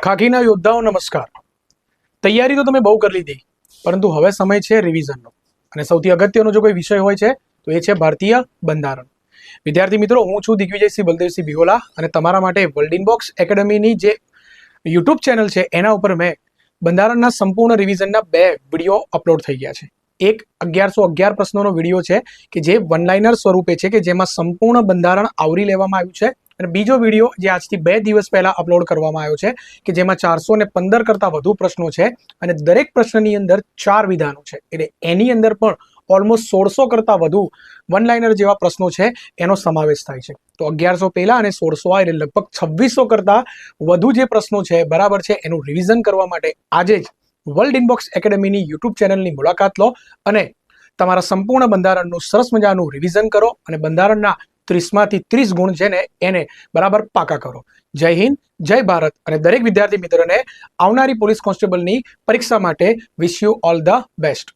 ખાખીના યોદ્ધાઓ નમસ્કાર. તૈયારી તો તમે બહુ કરી લીધી, પરંતુ હવે સમય છે રિવિઝનનો. અને સૌથી અગત્યનો જો કોઈ વિષય હોય છે તો એ છે ભારતીય બંધારણ. વિદ્યાર્થી મિત્રો, હું છું દિગ્વિજયસિંહ બલદેવસિંહ ભિહોલા અને તમારા માટે વર્લ્ડ ઇનબોક્સ એકેડમીની જે યુટ્યુબ ચેનલ છે એના ઉપર મેં બંધારણના સંપૂર્ણ રિવિઝનના 2 વિડીયો અપલોડ થઈ ગયા છે. એક 1111 પ્રશ્નોનો વિડીયો છે કે જે વન લાઇનર સ્વરૂપે છે, કે જેમાં સંપૂર્ણ બંધારણ આવરી લેવામાં આવ્યું છે. અને બીજો વિડીયો જે આજથી 2 દિવસ પહેલા અપલોડ કરવામાં આવ્યો છે કે જેમાં 415 કરતાં વધુ પ્રશ્નો છે અને દરેક પ્રશ્નની અંદર 4 વિધાનો છે. એટલે એની અંદર પણ ઓલમોસ્ટ 1600 કરતાં વધુ વન લાઇનર જેવા પ્રશ્નો છે એનો સમાવેશ થાય છે. તો 1100 પહેલા અને 1600 એટલે લગભગ 2600 કરતાં વધુ જે પ્રશ્નો છે બરાબર છે એનું રિવિઝન કરવા માટે આજે જ વર્લ્ડ ઇનબોક્સ એકેડમીની યુટ્યુબ ચેનલની મુલાકાત લો અને તમારા સંપૂર્ણ બંધારણનું સરસ મજાનું રિવિઝન કરો અને બંધારણના 30માંથી 30 ગુણ છે ને એને બરાબર પાકા કરો. જય હિન્દ, જય ભારત. અને દરેક વિદ્યાર્થી મિત્રોને આવનારી પોલીસ કોન્સ્ટેબલની પરીક્ષા માટે wish you all the best.